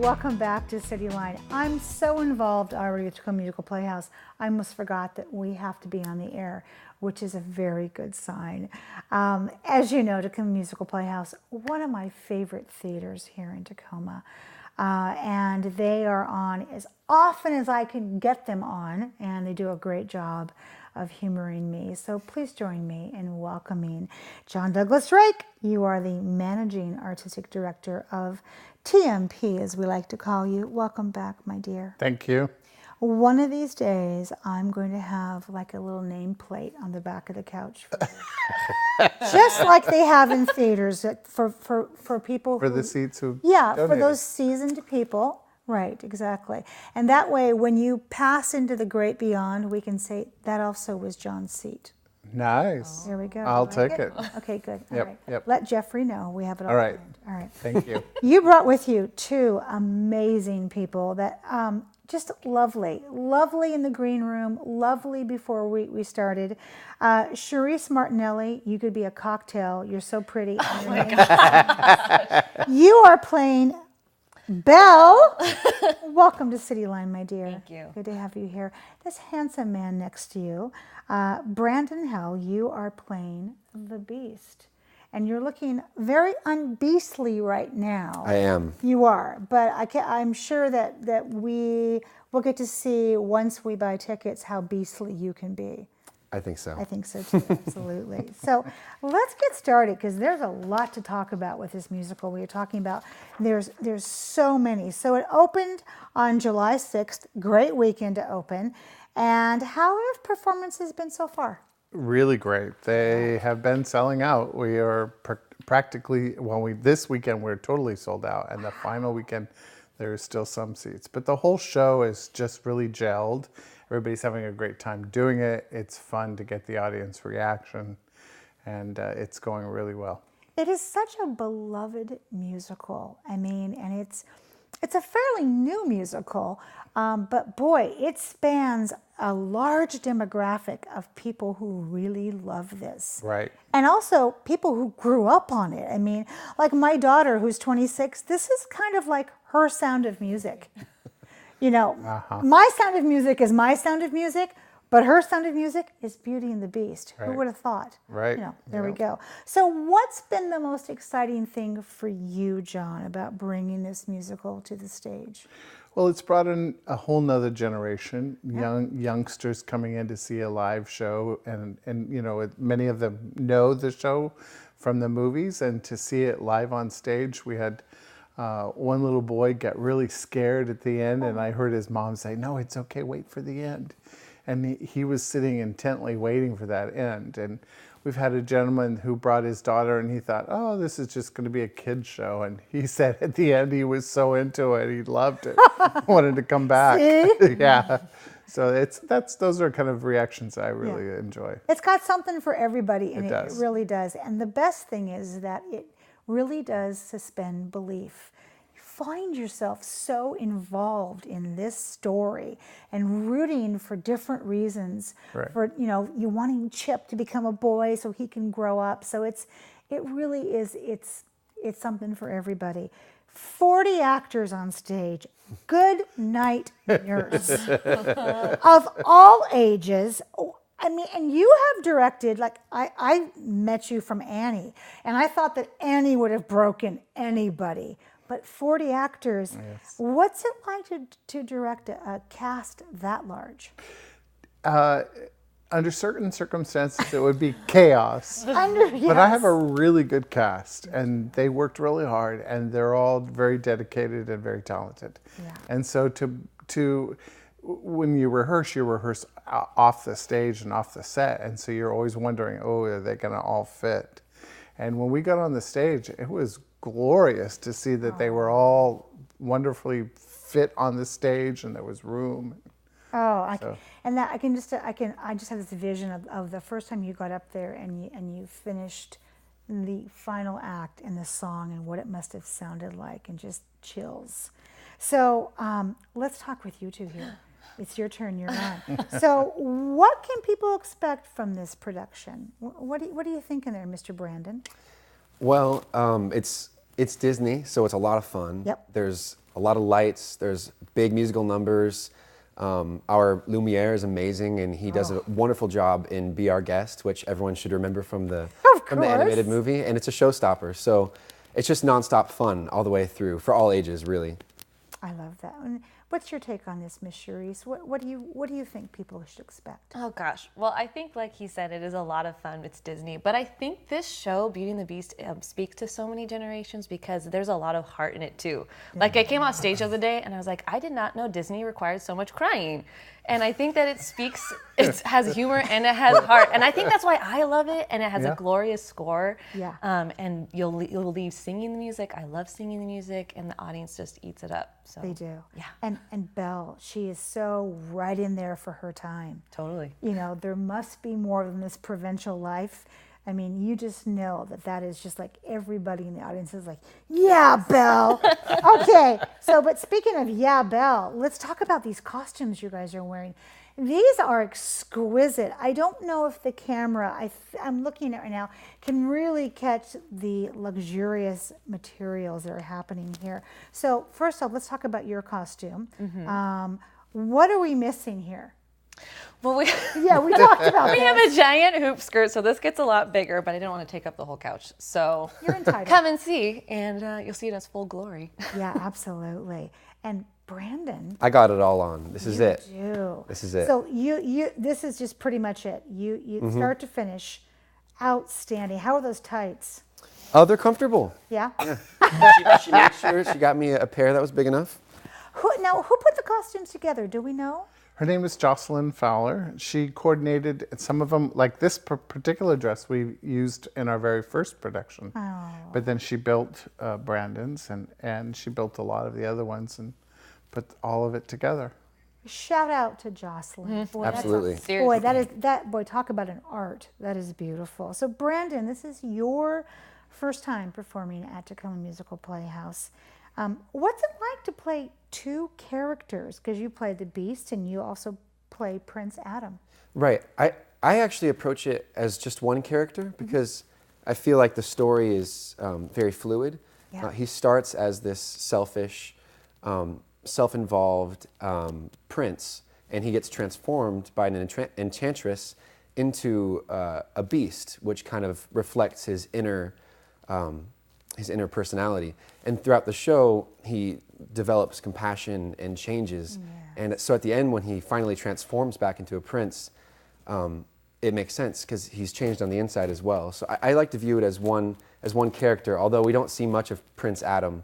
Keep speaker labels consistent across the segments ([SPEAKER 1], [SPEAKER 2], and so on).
[SPEAKER 1] welcome back to CityLine. I'm so involved already with Tacoma Musical Playhouse, I almost forgot that we have to be on the air, which is a very good sign. As you know, Tacoma Musical Playhouse, one of my favorite theaters here in Tacoma. And they are on as often as I can get them on, and they do a great job of humoring me. So please join me in welcoming John Douglas Rake. You are the Managing Artistic Director of TMP, as we like to call you. Welcome back, my dear.
[SPEAKER 2] Thank you.
[SPEAKER 1] One of these days, I'm going to have like a little nameplate on the back of the couch for you. Just like they have in theaters for people
[SPEAKER 2] For
[SPEAKER 1] who,
[SPEAKER 2] the seats who
[SPEAKER 1] for
[SPEAKER 2] donated.
[SPEAKER 1] those seasoned people. Right, exactly. And that way, when you pass into the great beyond, we can say, that also was John's seat.
[SPEAKER 2] Nice.
[SPEAKER 1] There we go.
[SPEAKER 2] I'll
[SPEAKER 1] You like
[SPEAKER 2] take it.
[SPEAKER 1] Okay, good. All
[SPEAKER 2] Yep,
[SPEAKER 1] right.
[SPEAKER 2] yep.
[SPEAKER 1] Let Jeffrey know we have it all
[SPEAKER 2] right.
[SPEAKER 1] planned. All right.
[SPEAKER 2] Thank you.
[SPEAKER 1] You brought with you two amazing people that just lovely in the green room, lovely before we started. Cherisse Martinelli, you could be a cocktail. You're so pretty. Oh my God. You are playing Belle. Welcome to CityLine, my dear.
[SPEAKER 3] Thank you.
[SPEAKER 1] Good to have you here. This handsome man next to you, Brandon Hell, you are playing the Beast. And you're looking very unbeastly right now.
[SPEAKER 4] I am.
[SPEAKER 1] You are, but I'm sure that we will get to see once we buy tickets how beastly you can be.
[SPEAKER 4] I think so.
[SPEAKER 1] I think so too, absolutely. So let's get started because there's a lot to talk about with this musical. We were talking about there's so many. So it opened on July 6th, great weekend to open. And how have performances been so far?
[SPEAKER 2] Really great. They have been selling out. We are practically, this weekend we're totally sold out, and the final weekend there's still some seats. But the whole show is just really gelled. Everybody's having a great time doing it. It's fun to get the audience reaction, and it's going really well.
[SPEAKER 1] It is such a beloved musical. I mean, and it's a fairly new musical, but boy, it spans a large demographic of people who really love this.
[SPEAKER 2] Right.
[SPEAKER 1] And also people who grew up on it. I mean, like my daughter who's 26, this is kind of like her sound of music. You know, my sound of music is my sound of music, but her sound of music is Beauty and the Beast.
[SPEAKER 2] Right.
[SPEAKER 1] Who would have thought?
[SPEAKER 2] Right.
[SPEAKER 1] You know, there we go. So what's been the most exciting thing for you, John, about bringing this musical to the stage?
[SPEAKER 2] Well, it's brought in a whole nother generation, youngsters coming in to see a live show, and you know, many of them know the show from the movies, and to see it live on stage, we had one little boy get really scared at the end, and I heard his mom say, "No, it's okay, wait for the end." And he was sitting intently waiting for that end. And we've had a gentleman who brought his daughter, and he thought, oh, this is just going to be a kid's show. And he said at the end he was so into it, he loved it, wanted to come back.
[SPEAKER 1] See?
[SPEAKER 2] Yeah. So those are kind of reactions I really enjoy.
[SPEAKER 1] It's got something for everybody, and
[SPEAKER 2] It does.
[SPEAKER 1] It really does. And the best thing is that it really does suspend belief. Find yourself so involved in this story and rooting for different reasons.
[SPEAKER 2] Right.
[SPEAKER 1] For you wanting Chip to become a boy so he can grow up. So it really is it's something for everybody. 40 actors on stage. Good night, nurse. Of all ages. I mean, and you have directed, like, I met you from Annie, and I thought that Annie would have broken anybody. But 40 actors,
[SPEAKER 2] Yes.
[SPEAKER 1] What's it like to direct a cast that large?
[SPEAKER 2] Under certain circumstances, it would be chaos. But I have a really good cast, and they worked really hard, and they're all very dedicated and very talented.
[SPEAKER 1] Yeah.
[SPEAKER 2] And so when you rehearse off the stage and off the set, and so you're always wondering, oh, are they going to all fit? And when we got on the stage, it was glorious to see that they were all wonderfully fit on the stage, and there was room.
[SPEAKER 1] Oh, I just have this vision of the first time you got up there and you finished the final act in the song and what it must have sounded like, and just chills. So let's talk with you two here. It's your turn. You're on. So what can people expect from this production? What are you thinking there, Mr. Brandon?
[SPEAKER 4] Well, it's Disney, so it's a lot of fun.
[SPEAKER 1] Yep.
[SPEAKER 4] There's
[SPEAKER 3] a lot of lights. There's big musical numbers. Our Lumiere is amazing, and he does a wonderful job in Be Our Guest, which everyone should remember from the animated movie, and it's a showstopper. So it's just nonstop fun all the way through for all ages, really.
[SPEAKER 1] I love that. And what's your take on this, Miss Cherisse? What do you think people should expect?
[SPEAKER 4] Oh gosh, well I think like he said, it is a lot of fun. It's Disney, but I think this show, Beauty and the Beast, speaks to so many generations because there's a lot of heart in it too. Like I came off stage the other day and I was like, I did not know Disney required so much crying. And I think that it has humor and it has heart. And I think that's why I love it. And it has a glorious score. Yeah. And you'll leave singing the music. I love singing the music, and the audience just eats it up. So
[SPEAKER 1] they do.
[SPEAKER 4] Yeah.
[SPEAKER 1] And Belle, she is so right in there for her time.
[SPEAKER 4] Totally.
[SPEAKER 1] You know, there must be more than this provincial life. I mean, you just know that is just like everybody in the audience is like, yeah, Belle. Okay, but speaking of yeah, Belle, let's talk about these costumes you guys are wearing. These are exquisite. I don't know if the camera, I'm looking at it right now, can really catch the luxurious materials that are happening here. So first off, let's talk about your costume. What are we missing here?
[SPEAKER 4] Well, we
[SPEAKER 1] talked about
[SPEAKER 4] we have a giant hoop skirt, so this gets a lot bigger, but I didn't want to take up the whole couch. So
[SPEAKER 1] you're entitled.
[SPEAKER 4] Come and see, and you'll see it in its full glory.
[SPEAKER 1] Yeah, absolutely. And Brandon,
[SPEAKER 3] I got it all on. This is it.
[SPEAKER 1] Do.
[SPEAKER 3] This is it.
[SPEAKER 1] So this is just pretty much it. You start to finish, outstanding. How are those tights?
[SPEAKER 3] Oh, they're comfortable.
[SPEAKER 1] Yeah.
[SPEAKER 3] She made sure she got me a pair that was big enough.
[SPEAKER 1] Who put the costumes together? Do we know?
[SPEAKER 2] Her name is Jocelyn Fowler. She coordinated some of them, like this particular dress we used in our very first production. Oh. But then she built Brandon's and she built a lot of the other ones and put all of it together.
[SPEAKER 1] Shout out to Jocelyn. Boy,
[SPEAKER 3] absolutely.
[SPEAKER 1] Boy, talk about an art. That is beautiful. So Brandon, this is your first time performing at Tacoma Musical Playhouse. What's it like to play two characters? Because you play the Beast and you also play Prince Adam.
[SPEAKER 3] Right. I actually approach it as just one character because I feel like the story is very fluid. Yeah. He starts as this selfish, self-involved prince, and he gets transformed by an enchantress into a beast, which kind of reflects his inner personality. And throughout the show, he develops compassion and changes. Yes. And so at the end, when he finally transforms back into a prince, it makes sense because he's changed on the inside as well. So I like to view it as one character. Although we don't see much of Prince Adam,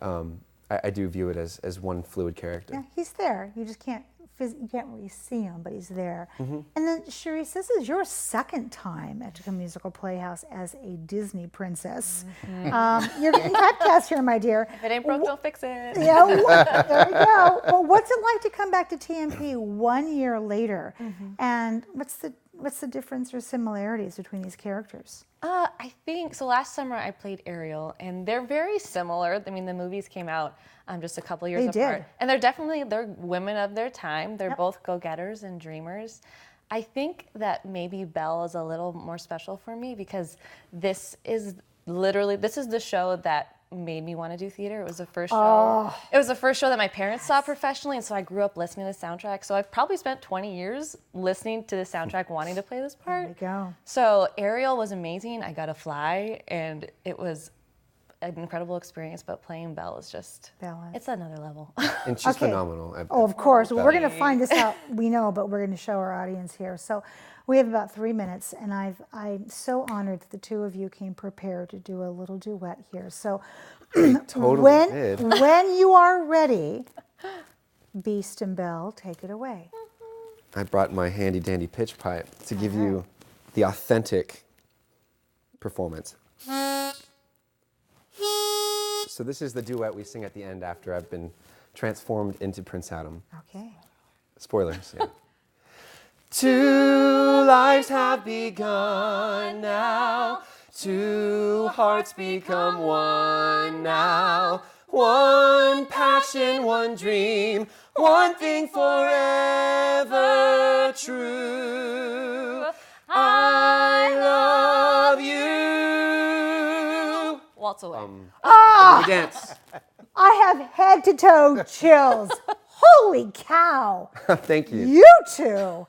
[SPEAKER 3] I do view it as one fluid character.
[SPEAKER 1] Yeah, he's there. You just can't really see him, but he's there. And then, Cherisse, this is your second time at Tacoma Musical Playhouse as a Disney princess. You're getting typecast here, my dear.
[SPEAKER 4] If it ain't broke, don't fix it.
[SPEAKER 1] Yeah, there we go. Well, what's it like to come back to TMP 1 year later? And what's the difference or similarities between these characters?
[SPEAKER 4] I think, so last summer I played Ariel, and they're very similar. I mean, the movies came out just a couple years apart. And they're women of their time. They're both go-getters and dreamers. I think that maybe Belle is a little more special for me because this is the show that made me want to do theater. It was the first show. It was the first show that my parents saw professionally, and so I grew up listening to the soundtrack. So I've probably spent 20 years listening to the soundtrack, wanting to play this part.
[SPEAKER 1] There you go.
[SPEAKER 4] So Ariel was amazing. I got to fly, and it was an incredible experience. But playing Belle is just, it's another level.
[SPEAKER 3] And she's phenomenal.
[SPEAKER 1] Of course. Well, we're going to find this out. We know, but we're going to show our audience here. So we have about 3 minutes, and I'm so honored that the two of you came prepared to do a little duet here. So when you are ready, Beast and Belle, take it away.
[SPEAKER 3] I brought my handy dandy pitch pipe to give you the authentic performance. So this is the duet we sing at the end after I've been transformed into Prince Adam.
[SPEAKER 1] Okay.
[SPEAKER 3] Spoilers, yeah. Two lives have begun now. Two hearts become one now. One passion, one dream, one thing forever true. I love you.
[SPEAKER 4] Waltz away.
[SPEAKER 3] We dance.
[SPEAKER 1] I have head to toe chills. Holy cow.
[SPEAKER 3] Thank you.
[SPEAKER 1] You two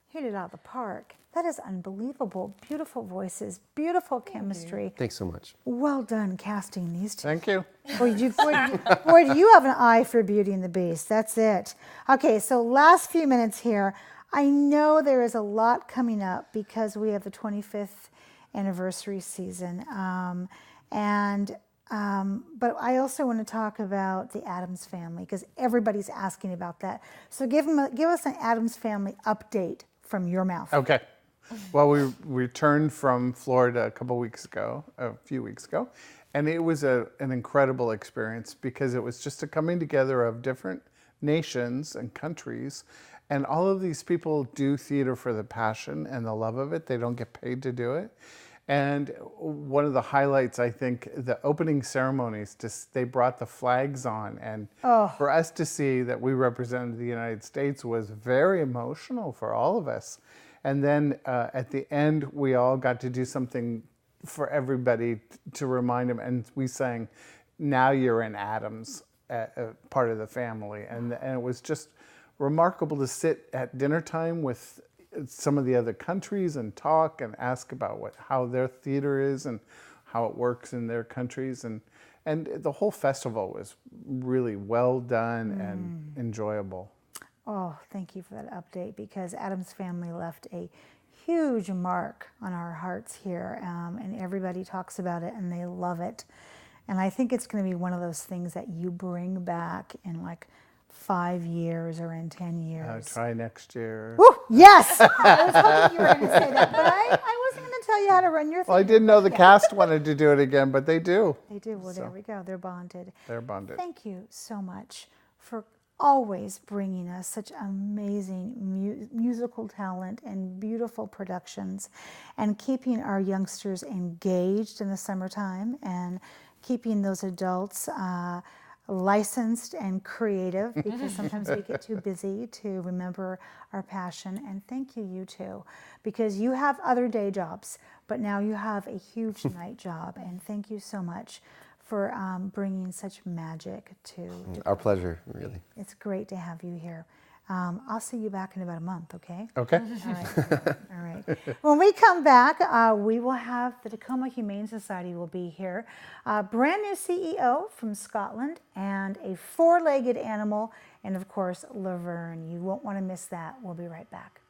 [SPEAKER 1] hit it out of the park. That is unbelievable. Beautiful voices, beautiful chemistry.
[SPEAKER 3] Thanks so much.
[SPEAKER 1] Well done casting these two.
[SPEAKER 2] Thank you.
[SPEAKER 1] Boy, do you have an eye for Beauty and the Beast. That's it. Okay, so last few minutes here. I know there is a lot coming up because we have the 25th anniversary season. But I also want to talk about the Addams Family because everybody's asking about that. So give us an Addams Family update from your mouth.
[SPEAKER 2] Okay. Well, we returned from Florida a few weeks ago, and it was an incredible experience because it was just a coming together of different nations and countries, and all of these people do theater for the passion and the love of it. They don't get paid to do it. And one of the highlights, I think, the opening ceremonies, they brought the flags on. And for us to see that we represented the United States was very emotional for all of us. And then at the end, we all got to do something for everybody to remind them. And we sang, "Now You're in Addams," part of the family. And it was just remarkable to sit at dinner time with some of the other countries and talk and ask about how their theater is and how it works in their countries. And the whole festival was really well done and enjoyable.
[SPEAKER 1] Oh, thank you for that update because Addams Family left a huge mark on our hearts here, and everybody talks about it and they love it. And I think it's going to be one of those things that you bring back in like 5 years or in 10 years.
[SPEAKER 2] Try next year.
[SPEAKER 1] Woo, yes! I was hoping you were going to say that, but I wasn't going to tell you how to run your thing.
[SPEAKER 2] Well, I didn't know the cast wanted to do it again, but they do.
[SPEAKER 1] They do. Well, there we go. They're bonded.
[SPEAKER 2] They're bonded.
[SPEAKER 1] Thank you so much for always bringing us such amazing musical talent and beautiful productions and keeping our youngsters engaged in the summertime and keeping those adults licensed and creative because sometimes we get too busy to remember our passion. And thank you two, because you have other day jobs, but now you have a huge night job. And thank you so much for bringing such magic to
[SPEAKER 3] Our pleasure, really.
[SPEAKER 1] It's great to have you here. I'll see you back in about a month, okay?
[SPEAKER 2] Okay.
[SPEAKER 1] All right. All right. When we come back, we will have the Tacoma Humane Society will be here. Brand new CEO from Scotland and a 4-legged animal, and of course, Laverne. You won't want to miss that. We'll be right back.